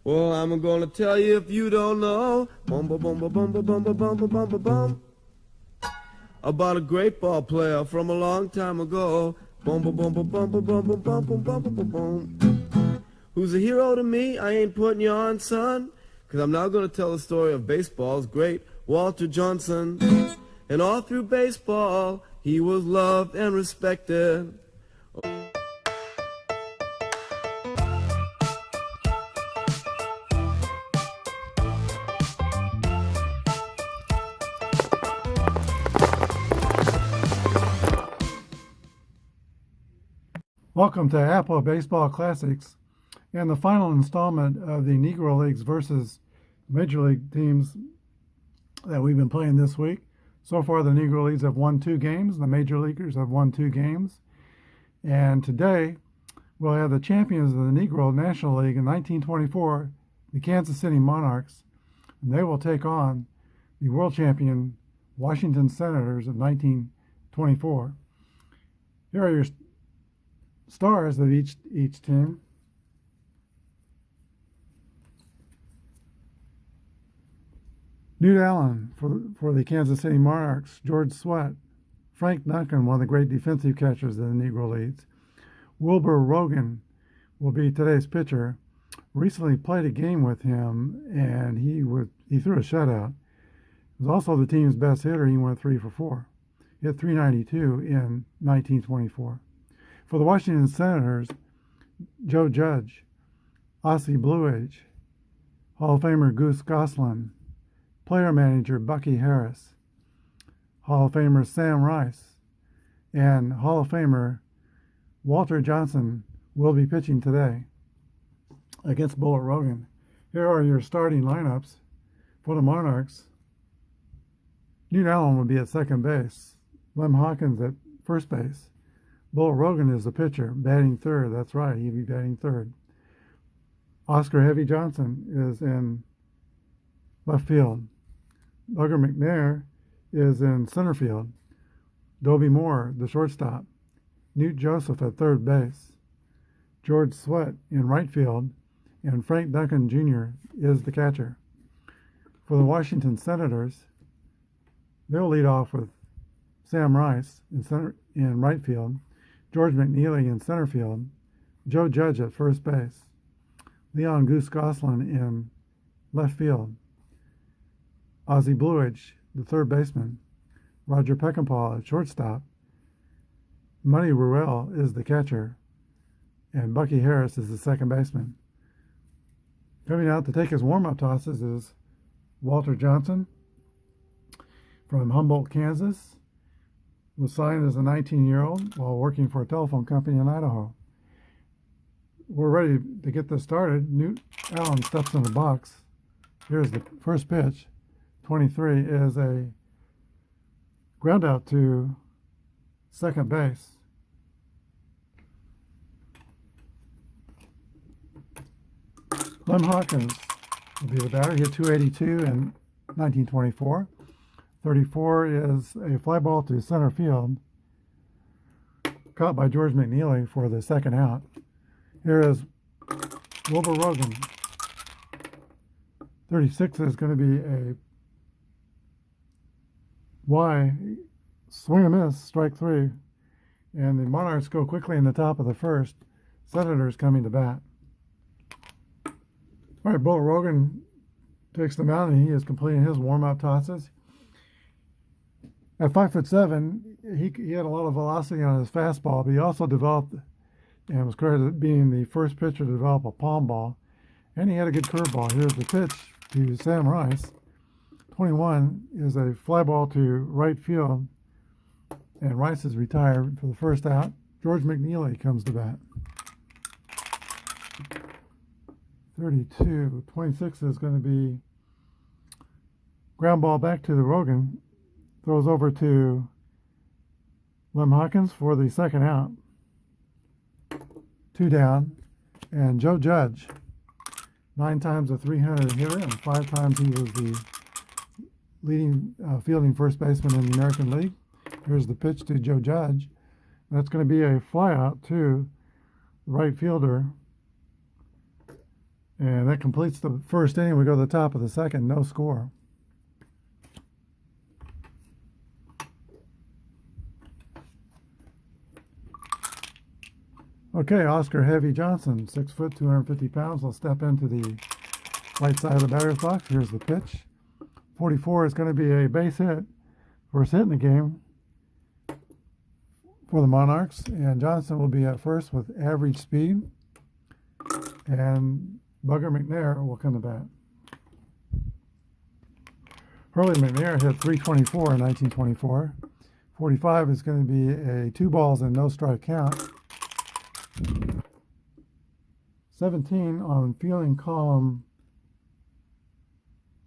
Well, I'm gonna tell you if you don't know. Bum bum bum bum bum bum bum bum bum bum bum. About a great ball player from a long time ago. Bum bum bum bum bum bum bum bum bum bum bum bum. Who's a hero to me? I ain't putting you on, son. Cause I'm now gonna tell the story of baseball's great Walter Johnson. And all through baseball, he was loved and respected. Welcome to Apba Baseball Classics and the final installment of the Negro Leagues versus Major League teams that we've been playing this week. So far, the Negro Leagues have won 2 games. The Major Leaguers have won 2 games. And today, we'll have the champions of the Negro National League in 1924, the Kansas City Monarchs, and they will take on the world champion Washington Senators of 1924. Here are your stars of each team. Newt Allen for the Kansas City Monarchs, George Sweat, Frank Duncan, one of the great defensive catchers of the Negro Leagues. Wilbur Rogan will be today's pitcher. Recently played a game with him, and he threw a shutout. He was also the team's best hitter. He went 3 for 4. He hit .392 in 1924. For the Washington Senators, Joe Judge, Ossie Bluage, Hall of Famer Goose Gosselin, player manager Bucky Harris, Hall of Famer Sam Rice, and Hall of Famer Walter Johnson will be pitching today against Bullet Rogan. Here are your starting lineups for the Monarchs. Newt Allen will be at second base, Lem Hawkins at first base. Bullet Rogan is the pitcher, batting third. That's right, he'll be batting third. Oscar Heavy Johnson is in left field. Bugger McNair is in center field. Dobie Moore, the shortstop. Newt Joseph at third base. George Sweat in right field. And Frank Duncan Jr. is the catcher. For the Washington Senators, they'll lead off with Sam Rice in right field. George McNeely in center field, Joe Judge at first base, Leon Goose Gosselin in left field, Ossie Bluage, the third baseman, Roger Peckinpah at shortstop, Money Ruel is the catcher, and Bucky Harris is the second baseman. Coming out to take his warm-up tosses is Walter Johnson from Humboldt, Kansas. Was signed as a 19-year-old while working for a telephone company in Idaho. We're ready to get this started. Newt Allen steps in the box. Here's the first pitch. 23 is a ground out to second base. Lem Hawkins will be the batter. He hit .282 in 1924. 34 is a fly ball to center field, caught by George McNeely for the second out. Here is Wilbur Rogan. 36 is going to be a Y, swing and miss, strike 3. And the Monarchs go quickly in the top of the first. Senators coming to bat. All right, Bullet Rogan takes the mound, and he is completing his warm-up tosses. At 5'7", he had a lot of velocity on his fastball, but he also developed and was credited being the first pitcher to develop a palm ball, and he had a good curveball. Here's the pitch to Sam Rice. 21 is a fly ball to right field, and Rice is retired for the first out. George McNeely comes to bat. 32, 26 is going to be ground ball back to the Rogan. Throws over to Lem Hawkins for the second out. 2 down. And Joe Judge, 9 times a 300 hitter, and 5 times he was the leading fielding first baseman in the American League. Here's the pitch to Joe Judge. That's going to be a fly out to the right fielder, And that completes the first inning. We go to the top of the second, no score. Okay, Oscar Heavy Johnson, 6 foot, 250 pounds, will step into the right side of the batter's box. Here's the pitch. 44 is going to be a base hit. First hit in the game for the Monarchs. And Johnson will be at first with average speed. And Bugger McNair will come to bat. Hurley McNair hit 324 in 1924. 45 is going to be a 2 balls and no strike count. 17 on fielding column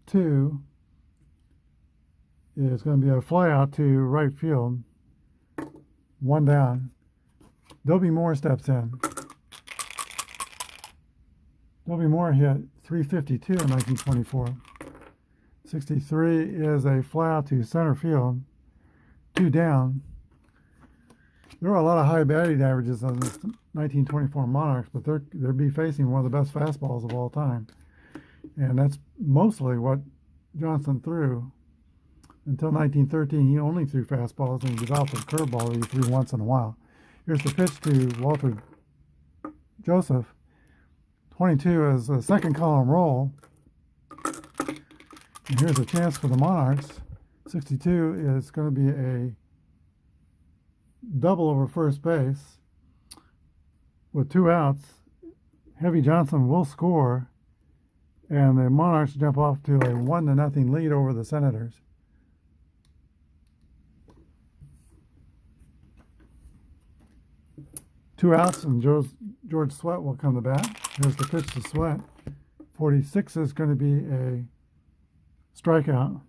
2 is going to be a fly out to right field. 1 down. Dobie Moore steps in. Dobie Moore hit 352 in 1924. 63 is a fly out to center field. 2 down. There are a lot of high batting averages on this 1924 Monarchs, but they'll be facing one of the best fastballs of all time. And that's mostly what Johnson threw. Until 1913, he only threw fastballs, and he developed a curveball that he threw once in a while. Here's the pitch to Walter Joseph. 22 is a second column roll. And here's a chance for the Monarchs. 62 is going to be a double over first base. With 2 outs, Heavy Johnson will score, and the Monarchs jump off to a 1-0 lead over the Senators. Two outs, and George Sweat will come to bat. Here's the pitch to Sweat. 46 is going to be a strikeout.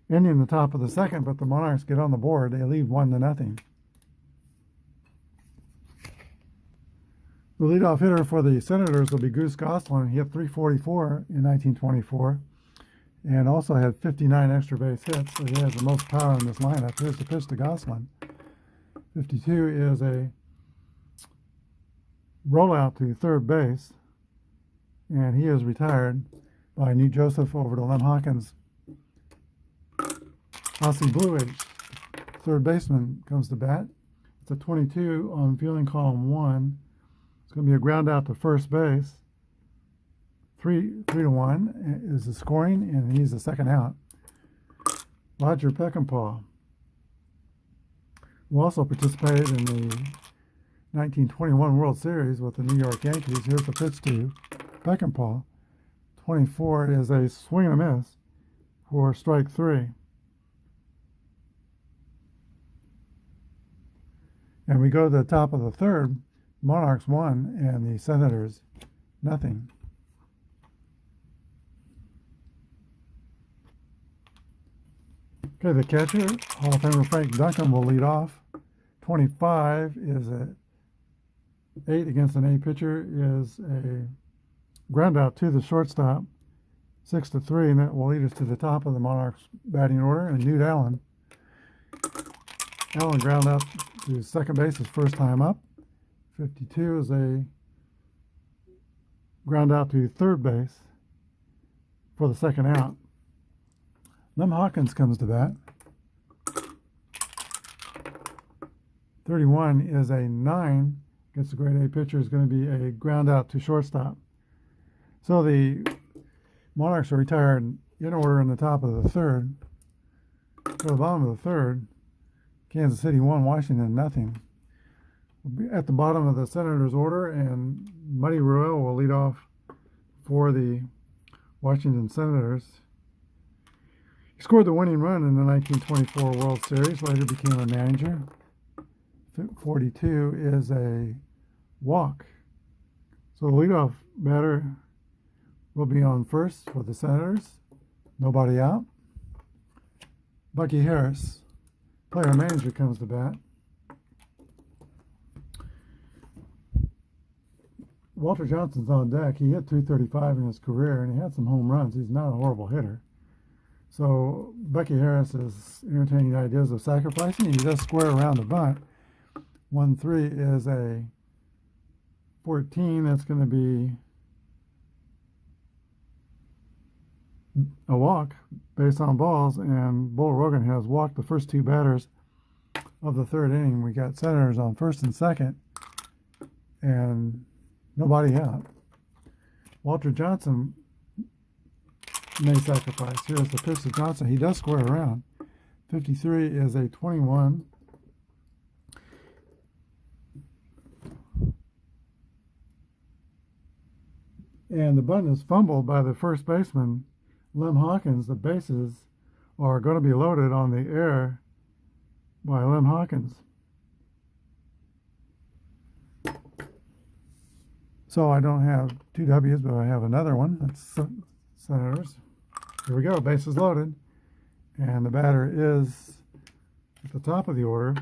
Ending the top of the second, but the Monarchs get on the board. They lead 1-0. The leadoff hitter for the Senators will be Goose Gosselin. He hit 344 in 1924 and also had 59 extra base hits, so he has the most power in this lineup. Here's the pitch to Gosselin. 52 is a rollout to third base, and he is retired by New Joseph over to Lem Hawkins. Ossie Blue, third baseman, comes to bat. It's a 22 on fielding column 1. It's going to be a ground out to first base. 3-1 is the scoring, and he's the second out. Roger Peckinpah, who also participated in the 1921 World Series with the New York Yankees. Here's the pitch to Peckinpah. 24 is a swing and a miss for strike 3. And we go to the top of the third. Monarchs 1 and the Senators nothing. Okay, the catcher, Hall of Famer Frank Duncan, will lead off. 25 is a 8 against an A pitcher is a ground out to the shortstop. 6-3, and that will lead us to the top of the Monarchs batting order. And Newt Allen. Allen ground out to second base his first time up. 52 is a ground out to third base for the second out. Lem Hawkins comes to bat. 31 is a 9 against the grade A pitcher, is going to be a ground out to shortstop. So the Monarchs are retired in order in the top of the third. To the bottom of the third, Kansas City 1, Washington nothing. We'll be at the bottom of the Senators' order, and Muddy Ruel will lead off for the Washington Senators. He scored the winning run in the 1924 World Series, later became a manager. 42 is a walk. So the leadoff batter will be on first for the Senators. Nobody out. Bucky Harris, player manager, comes to bat. Walter Johnson's on deck. He hit 235 in his career, and he had some home runs. He's not a horrible hitter. So Bucky Harris is entertaining ideas of sacrificing. He does square around the bunt. 1-3 is a 14. That's going to be a walk based on balls, and Bull Rogan has walked the first two batters of the third inning. We got Senators on first and second, and nobody out. Walter Johnson may sacrifice. Here's the pitch to Johnson. He does square around. 53 is a 21. And the button is fumbled by the first baseman, Lem Hawkins. The bases are going to be loaded on the air by Lem Hawkins. So I don't have two W's, but I have another one. That's Senators. Here we go, bases loaded. And the batter is, at the top of the order,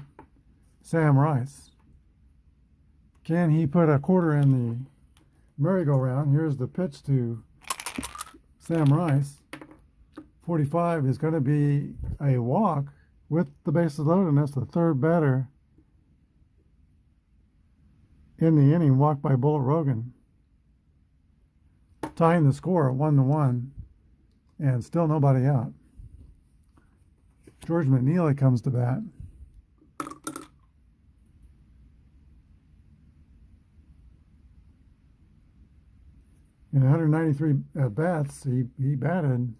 Sam Rice. Can he put a quarter in the merry-go-round? Here's the pitch to Sam Rice. 45 is going to be a walk with the bases loaded, and that's the third batter in the inning, walked by Bullet Rogan. Tying the score at 1-1, and still nobody out. George McNeely comes to bat. In 193 at-bats, he batted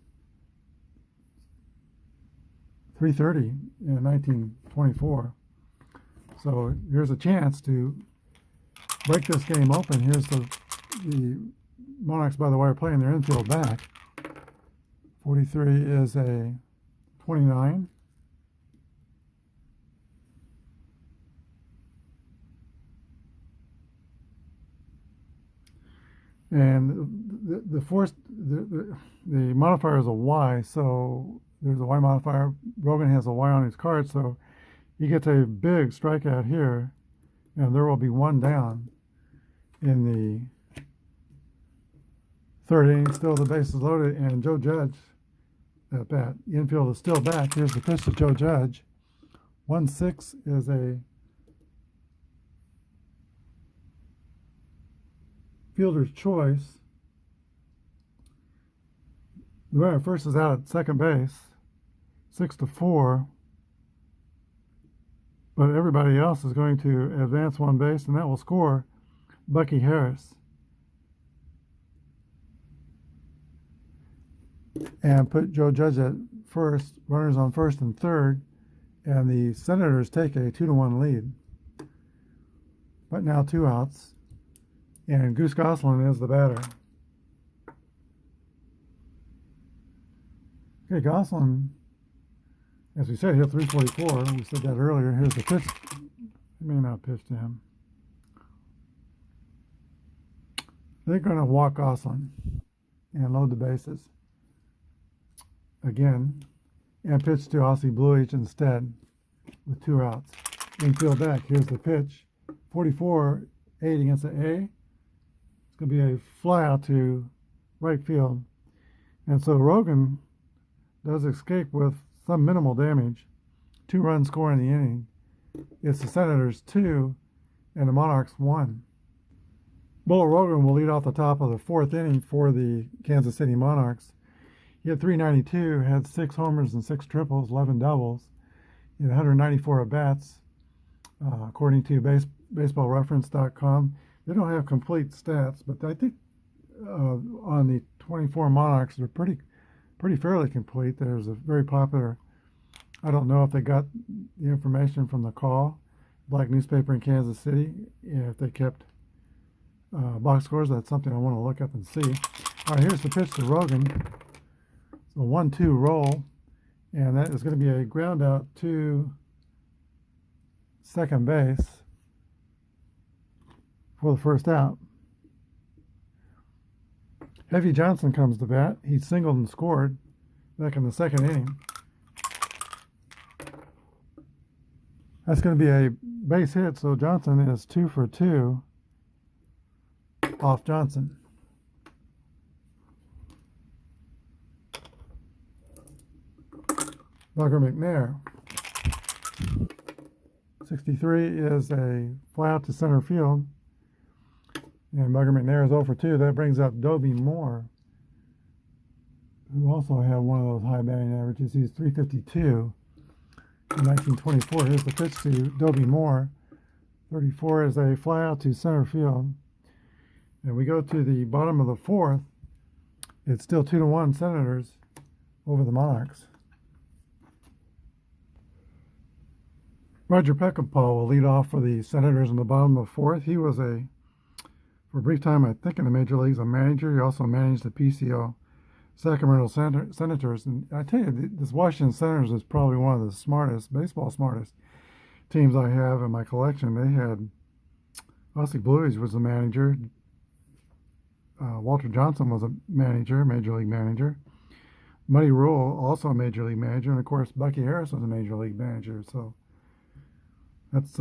.330 in 1924. So here's a chance to break this game open. Here's the Monarchs, by the way, are playing their infield back. 43 is a 29. And the modifier is a Y, so there's a Y modifier. Rogan has a Y on his card, so he gets a big strikeout here, and there will be one down in the third inning. Still the bases loaded, and Joe Judge at bat. The infield is still back. Here's the pitch to Joe Judge. 1-6 is a fielder's choice. The runner first is out at second base, 6-4. But everybody else is going to advance one base, and that will score Bucky Harris. And put Joe Judge at first, runners on first and third, and the Senators take a 2-1 lead. But now two outs, and Goose Gosselin is the batter. Okay, Gosselin, as we said, hit .344. We said that earlier. Here's the pitch. He may not pitch to him. They're going to walk Gosselin and load the bases again, and pitch to Aussie Bluich instead with two outs. Infield back. Here's the pitch. 44-8 against the A. It's going to be a fly out to right field. And so Rogan does escape with some minimal damage. 2-run score in the inning. It's the Senators 2 and the Monarchs 1. Bullet Rogan will lead off the top of the fourth inning for the Kansas City Monarchs. He had .392, had 6 homers and 6 triples, 11 doubles. He had 194 at-bats, according to baseballreference.com. They don't have complete stats, but I think on the 24 Monarchs, they're pretty fairly complete. There's a very popular, I don't know if they got the information from the Call, black newspaper in Kansas City, if they kept box scores. That's something I want to look up and see. All right, here's the pitch to Rogan. A 1-2 roll, and that is going to be a ground out to second base for the first out. Heavy Johnson comes to bat. He singled and scored back in the second inning. That's going to be a base hit, so Johnson is 2 for 2 off Johnson. Bugger McNair. 63 is a fly out to center field. And Bugger McNair is 0 for 2. That brings up Dobie Moore. who also had one of those high batting averages. He's 352 in 1924. Here's the pitch to Dobie Moore. 34 is a fly out to center field. And we go to the bottom of the fourth. It's still 2-1 Senators over the Monarchs. Roger Peckinpah will lead off for the Senators in the bottom of the fourth. He was for a brief time, I think, in the major leagues, a manager. He also managed the PCO Sacramento Senators. And I tell you, this Washington Senators is probably one of the smartest, baseball smartest teams I have in my collection. They had Ossie Bluish was the manager. Walter Johnson was a manager, major league manager. Muddy Rule, also a major league manager. And, of course, Bucky Harris was a major league manager. So that's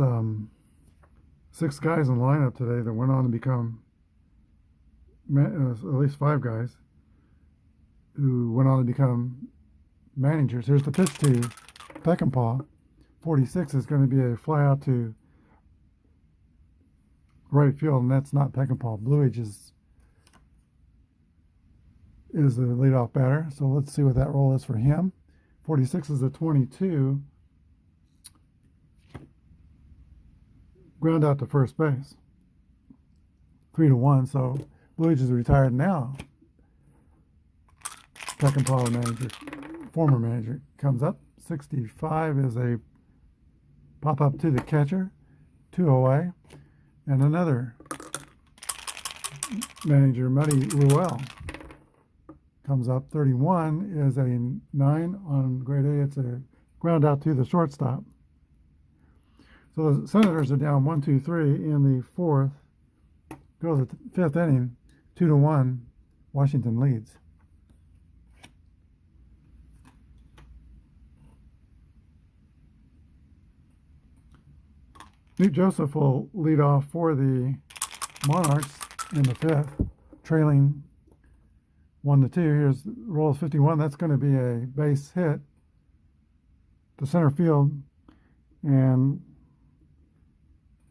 6 guys in the lineup today that went on to become, at least 5 guys, who went on to become managers. Here's the pitch to Peckinpah. 46 is going to be a fly out to right field, and that's not Peckinpah. Bluish is the leadoff batter, so let's see what that roll is for him. 46 is a 22. Ground out to first base. 3-1, so Bluish is retired now. Peckinpah, manager, former manager, comes up. 65 is a pop up to the catcher, 2 away, and another manager, Muddy Ruel, comes up. 31 is a 9 on grade A. It's a ground out to the shortstop. So the Senators are down 1-2-3 in the fourth. Go to the fifth inning, 2-1. Washington leads. Newt Joseph will lead off for the Monarchs in the fifth, trailing 1-2. Here's roll 51. That's going to be a base hit to center field, and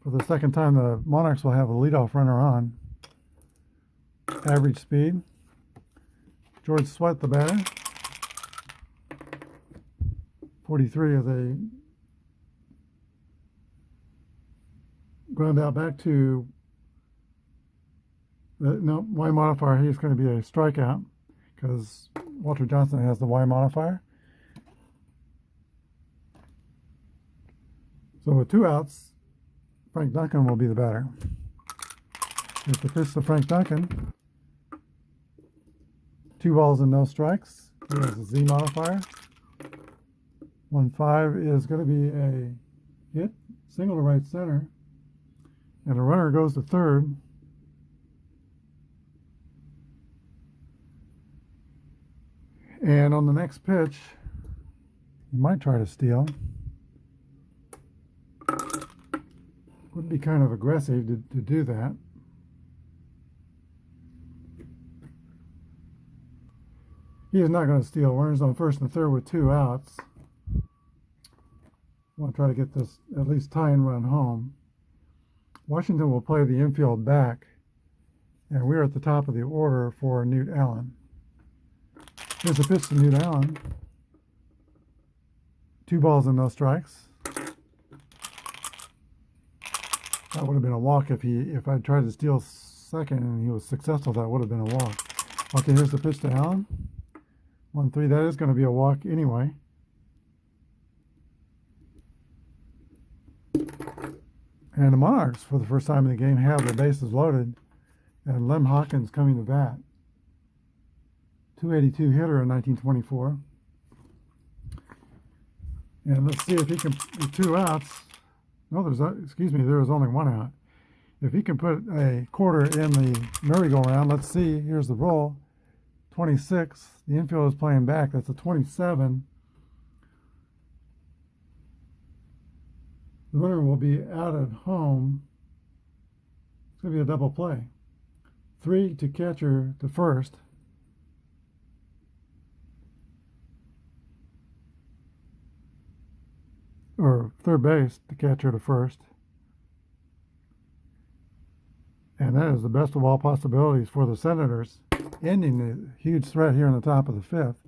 for the second time, the Monarchs will have a leadoff runner on. Average speed. George Sweat, the batter. 43 is a ground out back to the Y modifier. He's going to be a strikeout because Walter Johnson has the Y modifier. So with 2 outs, Frank Duncan will be the batter. Here's the pitch to Frank Duncan. 2 balls and no strikes. Here's the Z modifier. 1-5 is going to be a hit, single to right center, and the runner goes to third. And on the next pitch, he might try to steal. Would be kind of aggressive to do that. He is not going to steal. Runners on first and third with 2 outs. I want to try to get this at least tie and run home. Washington will play the infield back, and we're at the top of the order for Newt Allen. Here's a pitch to Newt Allen. 2 balls and no strikes. That would have been a walk if I tried to steal second and he was successful. That would have been a walk. Okay, here's the pitch to Allen. 1-3. That is going to be a walk anyway. And the Monarchs, for the first time in the game, have their bases loaded, and Lem Hawkins coming to bat. 282 hitter in 1924. And let's see if he can, with 2 outs. No, there was only 1 out. If he can put a quarter in the merry-go-round, let's see, here's the roll. 26, the infield is playing back, that's a 27. The runner will be out at home. It's going to be a double play. 3 to catcher to first. Or third base to catcher to first. And that is the best of all possibilities for the Senators. ending the huge threat here in the top of the fifth.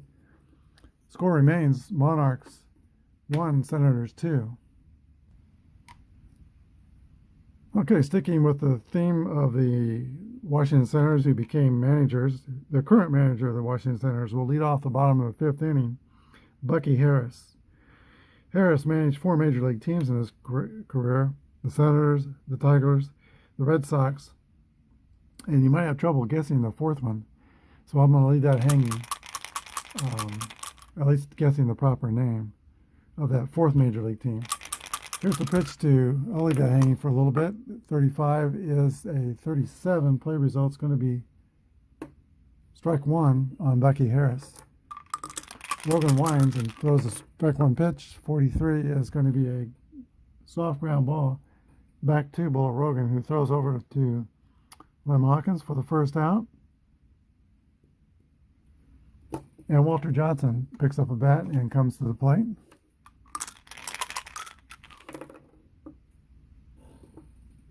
Score remains Monarchs 1, Senators 2. Okay, sticking with the theme of the Washington Senators who became managers, the current manager of the Washington Senators will lead off the bottom of the fifth inning, Bucky Harris. Harris managed 4 major league teams in his career: the Senators, the Tigers, the Red Sox, and you might have trouble guessing the fourth one, so I'm going to leave that hanging, at least guessing the proper name of that fourth major league team. Here's the pitch to, I'll leave that hanging for a little bit. 35 is a 37. Play result's going to be strike 1 on Bucky Harris. Rogan winds and throws a strike 1 pitch. 43 is going to be a soft ground ball back to Bull Rogan, who throws over to Lem Hawkins for the first out. And Walter Johnson picks up a bat and comes to the plate.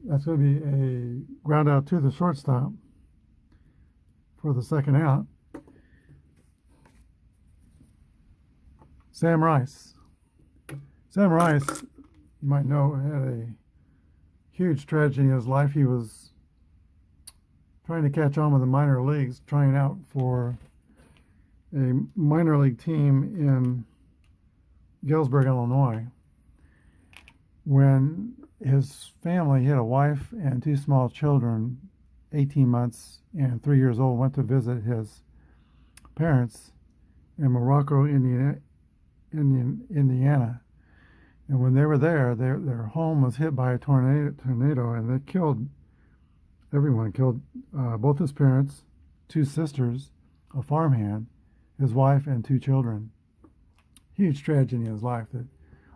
That's going to be a ground out to the shortstop for the second out. Sam Rice. Sam Rice, you might know, had a huge tragedy in his life. He was trying to catch on with the minor leagues, trying out for a minor league team in Galesburg, Illinois, when his family, he had a wife and 2 small children, 18 months and 3 years old, went to visit his parents in Morocco, Indiana. And when they were there, their home was hit by a tornado, and it killed everyone. It killed both his parents, 2 sisters, a farmhand, his wife, and 2 children. Huge tragedy in his life that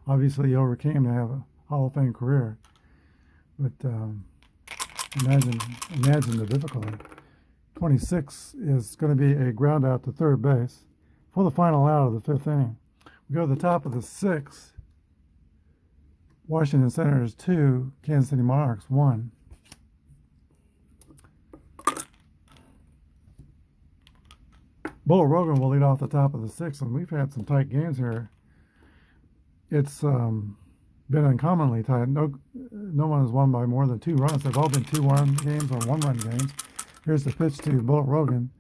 obviously he overcame to have a Hall of Fame career. But imagine the difficulty. 26 is going to be a ground out to third base for the final out of the fifth inning. We go to the top of the sixth. Washington Senators 2, Kansas City Monarchs 1. Bull Rogan will lead off the top of the sixth, and we've had some tight games here. It's been uncommonly tight. No one has won by more than 2 runs. They've all been 2-1 games or 1-run games. Here's the pitch to Bull Rogan.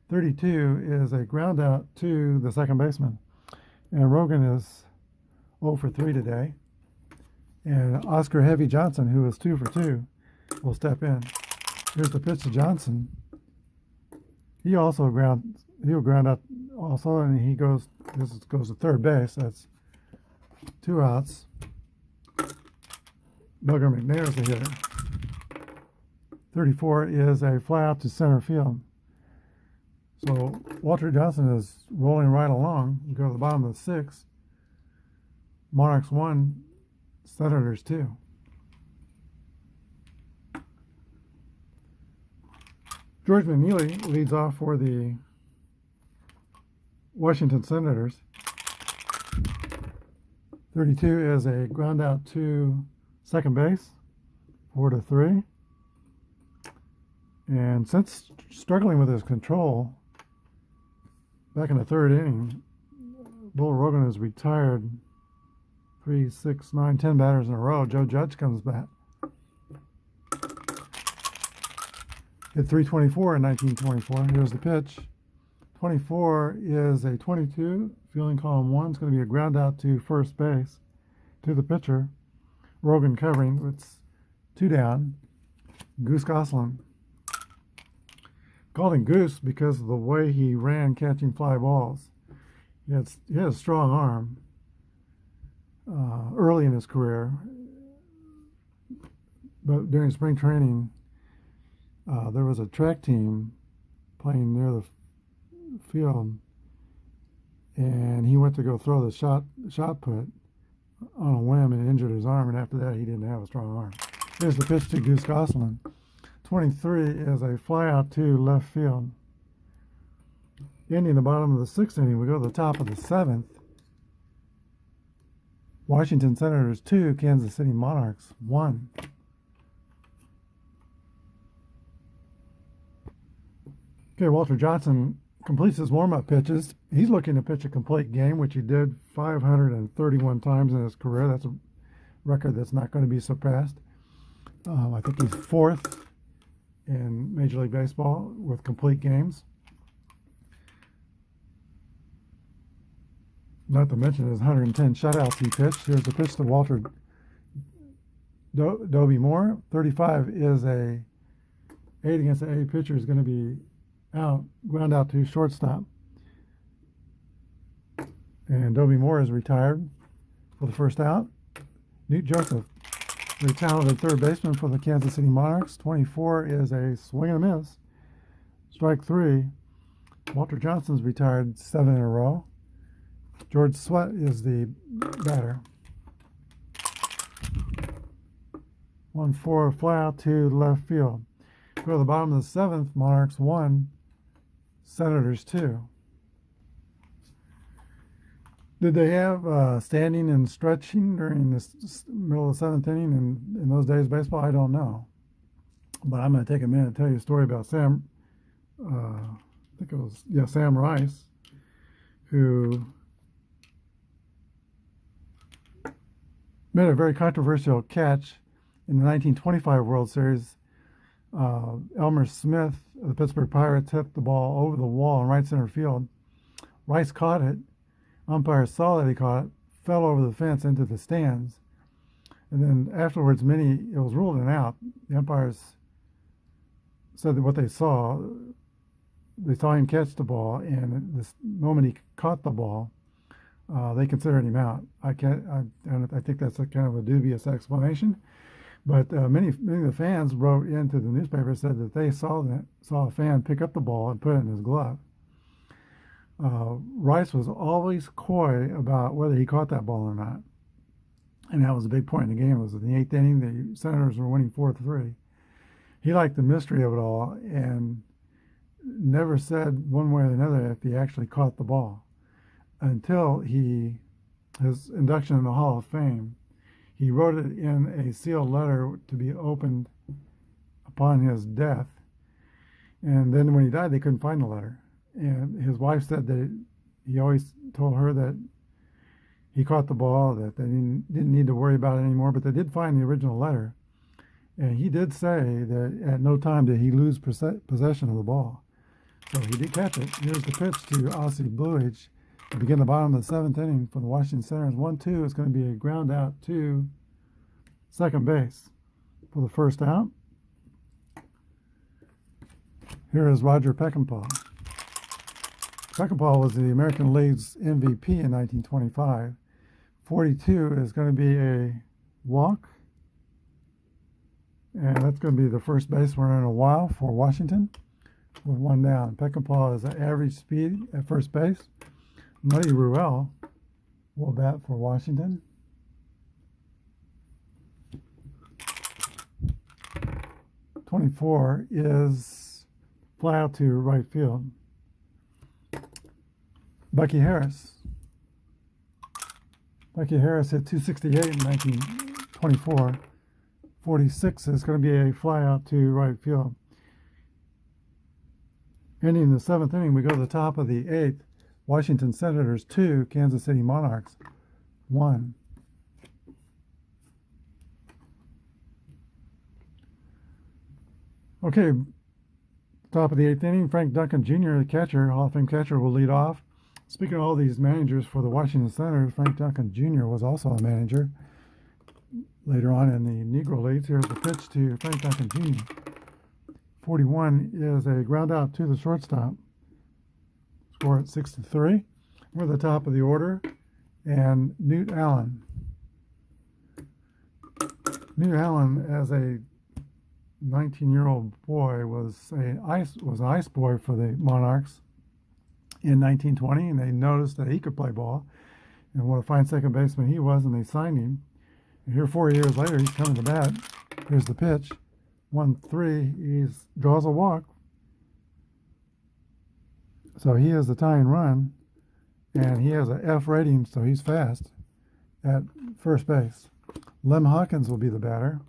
32 is a ground out to the second baseman. And Rogan is 0 for 3 today. And Oscar Heavy Johnson, who is 2 for 2, will step in. Here's the pitch to Johnson. He'll ground out also, and goes to third base. That's 2 outs. Bugger McNair's the hitter. 34 is a fly out to center field. So Walter Johnson is rolling right along. We go to the bottom of the sixth. Monarchs 1, Senators 2. George McNeely leads off for the Washington Senators. 32 is a ground out to second base, 4-3. And since struggling with his control back in the third inning, Bull Rogan has retired 3, 6, 9, 10 batters in a row. Joe Judge comes back. Hit 324 in 1924. Here's the pitch. 24 is a 22. Fielding column 1 is going to be a ground out to first base to the pitcher. Rogan covering. It's 2 down. Goose Gosselin. Called him Goose because of the way he ran catching fly balls. He had a strong arm early in his career, but during spring training, there was a track team playing near the field, and he went to go throw the shot put on a whim and injured his arm, and after that he didn't have a strong arm. Here's the pitch to Goose Gosselin. 23 is a fly out to left field. Ending the bottom of the sixth inning, we go to the top of the seventh. Washington Senators 2, Kansas City Monarchs 1. Okay, Walter Johnson completes his warm-up pitches. He's looking to pitch a complete game, which he did 531 times in his career. That's a record that's not going to be surpassed. I think he's fourth in Major League Baseball with complete games. Not to mention his 110 shutouts he pitched. Here's the pitch to Walter Dobie Moore. 35 is a 8 against the A pitcher is going to be out, ground out to shortstop. And Dobie Moore is retired for the first out. Newt Joseph, very talented third baseman for the Kansas City Monarchs. 24 is a swing and a miss. Strike 3. Walter Johnson's retired 7 in a row. George Sweat is the batter. 1-4 fly out to left field. Go to the bottom of the 7th. Monarchs 1, Senators 2. Did they have standing and stretching during the middle of the 7th inning in those days of baseball? I don't know. But I'm going to take a minute to tell you a story about Sam Rice, who made a very controversial catch in the 1925 World Series. Elmer Smith of the Pittsburgh Pirates hit the ball over the wall in right center field. Rice caught it. Umpire saw that he caught it, fell over the fence into the stands. And then afterwards, it was ruled an out. The umpires said that what they saw him catch the ball, and the moment he caught the ball, they considered him out. I think that's a kind of a dubious explanation. But many of the fans wrote into the newspaper, said that they saw a fan pick up the ball and put it in his glove. Rice was always coy about whether he caught that ball or not. And that was a big point in the game. It was in the 8th inning. The Senators were winning 4-3. He liked the mystery of it all and never said one way or another if he actually caught the ball until his induction in the Hall of Fame. He wrote it in a sealed letter to be opened upon his death. And then when he died, they couldn't find the letter. And his wife said that he always told her that he caught the ball, that they didn't need to worry about it anymore, but they did find the original letter. And he did say that at no time did he lose possession of the ball. So he did catch it. Here's the pitch to Ossie Bluage to begin the bottom of the 7th inning for the Washington Senators. 1-2 is going to be a ground out to second base for the first out. Here is Roger Peckinpah. Peckinpah was the American League's MVP in 1925. 42 is going to be a walk. And that's going to be the first base runner in a while for Washington with 1 down. Peckinpah is at average speed at first base. Muddy Ruel will bat for Washington. .24 is fly out to right field. Bucky Harris. Bucky Harris hit .268 in 1924. 46 is going to be a fly out to right field. Ending the 7th inning, we go to the top of the 8th. Washington Senators 2, Kansas City Monarchs 1. Okay, top of the 8th inning, Frank Duncan Jr., the catcher, Hall of Fame catcher, will lead off. Speaking of all these managers for the Washington Senators, Frank Duncan Jr. was also a manager later on in the Negro Leagues. Here's the pitch to Frank Duncan Jr. 41 is a ground out to the shortstop. Score at 6-3. We're at the top of the order. And Newt Allen. Newt Allen, as a 19-year-old boy, was an ice boy for the Monarchs in 1920, and they noticed that he could play ball and what a fine second baseman he was, and they signed him. And here 4 years later, he's coming to bat. Here's the pitch. 1-3. He draws a walk. So he has the tying run, and he has an F rating, so he's fast at first base. Lem Hawkins will be the batter.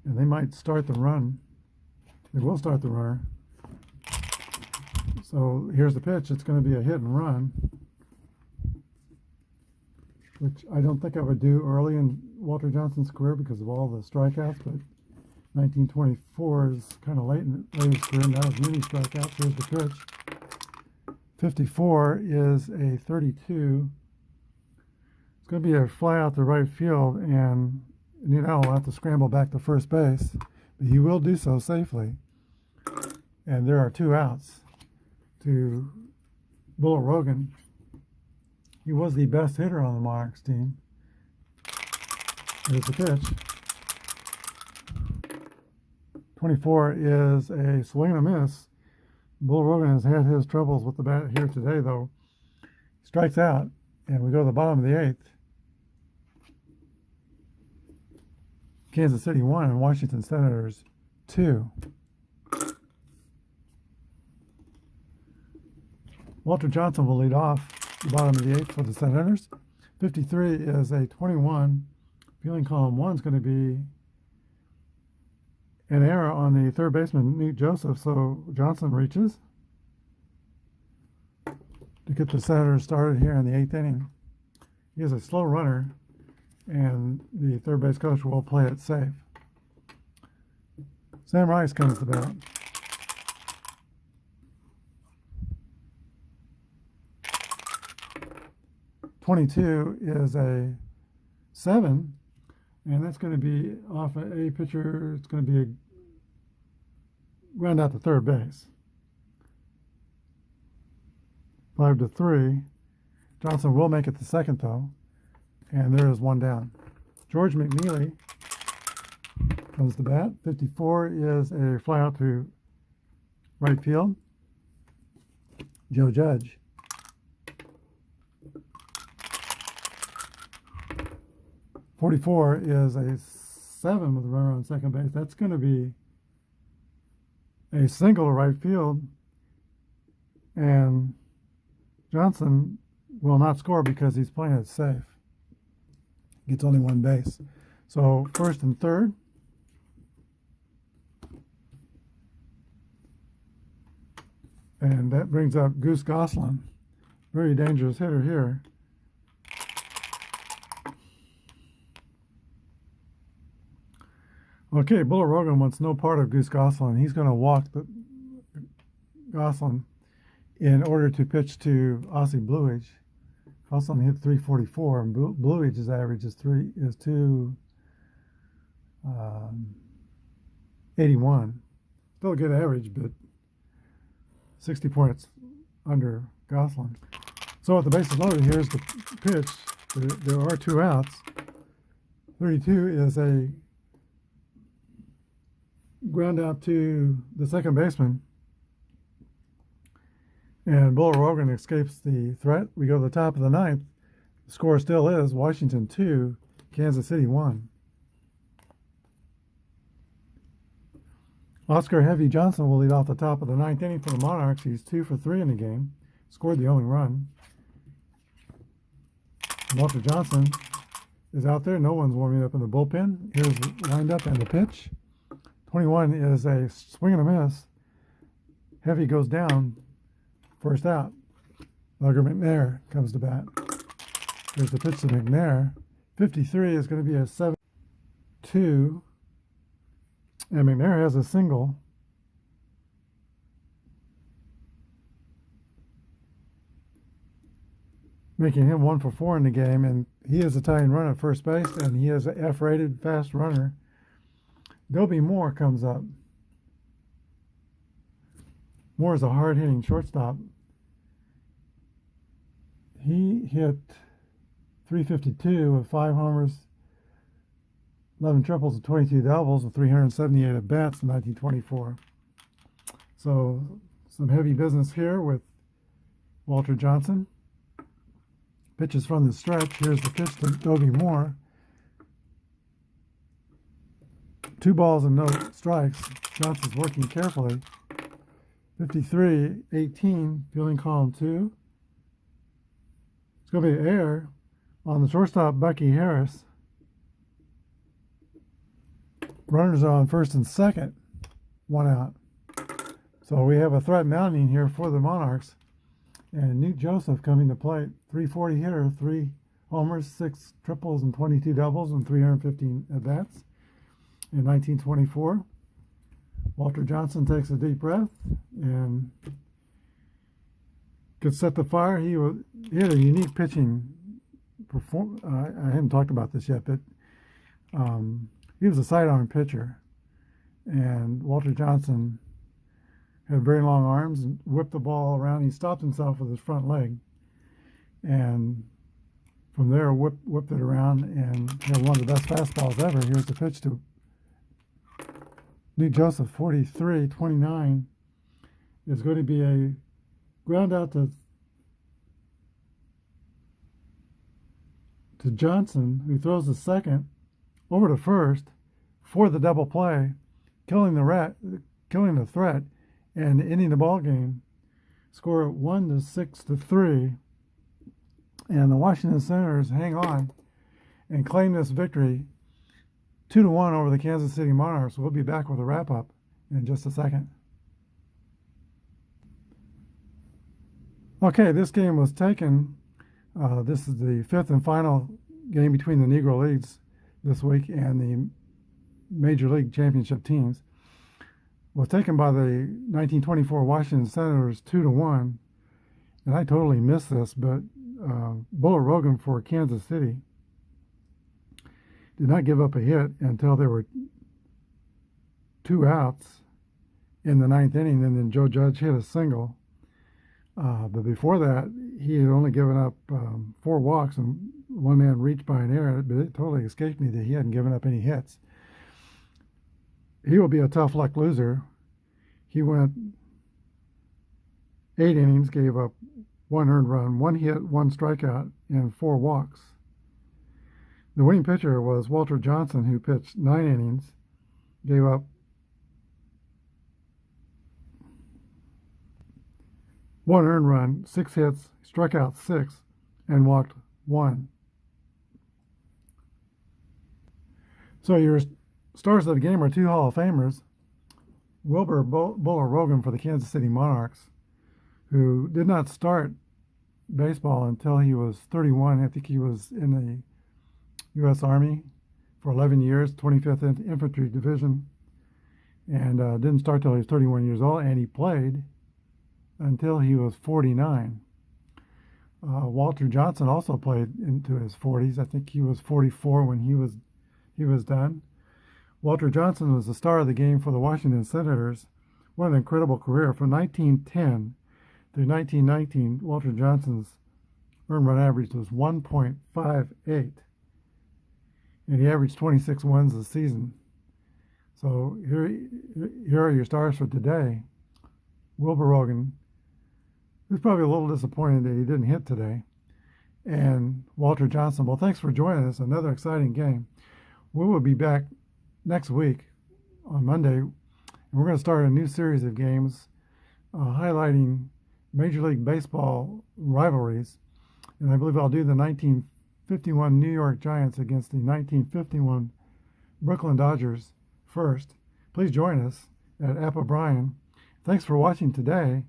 And they might start the run. They will start the runner So here's the pitch. It's going to be a hit and run, which I don't think I would do early in Walter Johnson's career because of all the strikeouts, but 1924 is kind of late in his career. Now it's many strikeouts. Here's the pitch. 54 is a 32. It's going to be a fly out to right field, and Nunell will have to scramble back to first base, but he will do so safely. And there are 2 outs to Bullet Rogan. He was the best hitter on the Monarchs team. Here's the pitch. 24 is a swing and a miss. Bull Rogan has had his troubles with the bat here today, though. Strikes out, and we go to the bottom of the 8th. Kansas City 1 and Washington Senators 2. Walter Johnson will lead off the bottom of the 8th for the Senators. 53 is a 21. Fielding column 1 is going to be an error on the third baseman, Nate Joseph, so Johnson reaches to get the Senators started here in the 8th inning. He is a slow runner, and the third base coach will play it safe. Sam Rice comes to bat. .22 is a 7, and that's going to be off a pitcher. It's going to be a ground out to third base. 5-3. Johnson will make it to second, though, and there is 1 down. George McNeely comes to bat. 54 is a fly out to right field. Joe Judge. 44 is a 7 with a runner on second base. That's going to be a single to right field, and Johnson will not score because he's playing it safe. Gets only 1 base. So first and third. And that brings up Goose Gosselin. Very dangerous hitter here. Okay, Bullet Rogan wants no part of Goose Gosselin. He's going to walk the Gosselin in order to pitch to Aussie Bluage. Gosselin hit 344, and Bluage's average is 281. Still a good average, but 60 points under Gosselin. So with the bases loaded, here's the pitch. There are 2 outs. 32 is a ground out to the second baseman, and Bullet Rogan escapes the threat. We go to the top of the 9th. The score still is Washington 2, Kansas City 1. Oscar Heavy Johnson will lead off the top of the 9th inning for the Monarchs. He's 2 for 3 in the game, scored the only run. Walter Johnson is out there. No one's warming up in the bullpen. Here's the windup and the pitch. 21 is a swing and a miss. Heavy goes down. First out. Lugger McNair comes to bat. Here's the pitch to McNair. 53 is going to be a 7-2. And McNair has a single. Making him 1 for 4 in the game. And he is a tying run at first base, and he is an F-rated fast runner. Dobie Moore comes up. Moore is a hard-hitting shortstop. He hit 352 with 5 homers, 11 triples, and 22 doubles with 378 at-bats in 1924. So some heavy business here with Walter Johnson. Pitches from the stretch. Here's the pitch to Dobie Moore. 2 balls and no strikes. Johnson's working carefully. 53-18, fielding column 2. It's going to be an error on the shortstop, Bucky Harris. Runners are on first and second. 1 out. So we have a threat mounting here for the Monarchs. And Newt Joseph coming to plate, 340 hitter, 3 homers, 6 triples, and 22 doubles, and 315 at-bats in 1924. Walter Johnson takes a deep breath and could set the fire. He had a unique pitching perform. I haven't talked about this yet, but he was a sidearm pitcher, and Walter Johnson had very long arms and whipped the ball around. He stopped himself with his front leg, and from there whipped it around and had one of the best fastballs ever. Here's the pitch to Newt Joseph, 43-29. Is going to be a ground out to Johnson, who throws the second over to first for the double play, killing the threat, and ending the ball game. Score 1-6-3, and the Washington Senators hang on and claim this victory 2-1 over the Kansas City Monarchs. We'll be back with a wrap-up in just a second. Okay, this game was taken. This is the 5th and final game between the Negro Leagues this week and the Major League Championship teams. Was taken by the 1924 Washington Senators 2-1. And I totally missed this, but Bullet Rogan for Kansas City did not give up a hit until there were 2 outs in the 9th inning, and then Joe Judge hit a single. But before that, he had only given up 4 walks, and one man reached by an error, but it totally escaped me that he hadn't given up any hits. He will be a tough luck loser. He went 8 innings, gave up 1 earned run, 1 hit, 1 strikeout, and 4 walks. The winning pitcher was Walter Johnson, who pitched 9 innings, gave up 1 earned run, 6 hits, struck out 6, and walked 1. So your stars of the game are 2 Hall of Famers. Wilbur Buller Rogan for the Kansas City Monarchs, who did not start baseball until he was 31. I think he was in the U.S. Army for 11 years, 25th Infantry Division, and didn't start till he was 31 years old, and he played until he was 49. Walter Johnson also played into his 40s. I think he was 44 when he was done. Walter Johnson was the star of the game for the Washington Senators. What an incredible career. From 1910 through 1919, Walter Johnson's earned run average was 1.58. And he averaged 26 wins a season. So here are your stars for today. Wilbur Rogan, who's probably a little disappointed that he didn't hit today, and Walter Johnson. Well, thanks for joining us. Another exciting game. We will be back next week on Monday, and we're going to start a new series of games highlighting Major League Baseball rivalries. And I believe I'll do the 1951 New York Giants against the 1951 Brooklyn Dodgers first. Please join us at Apba Brian. Thanks for watching today,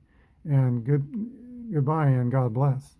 and goodbye and God bless.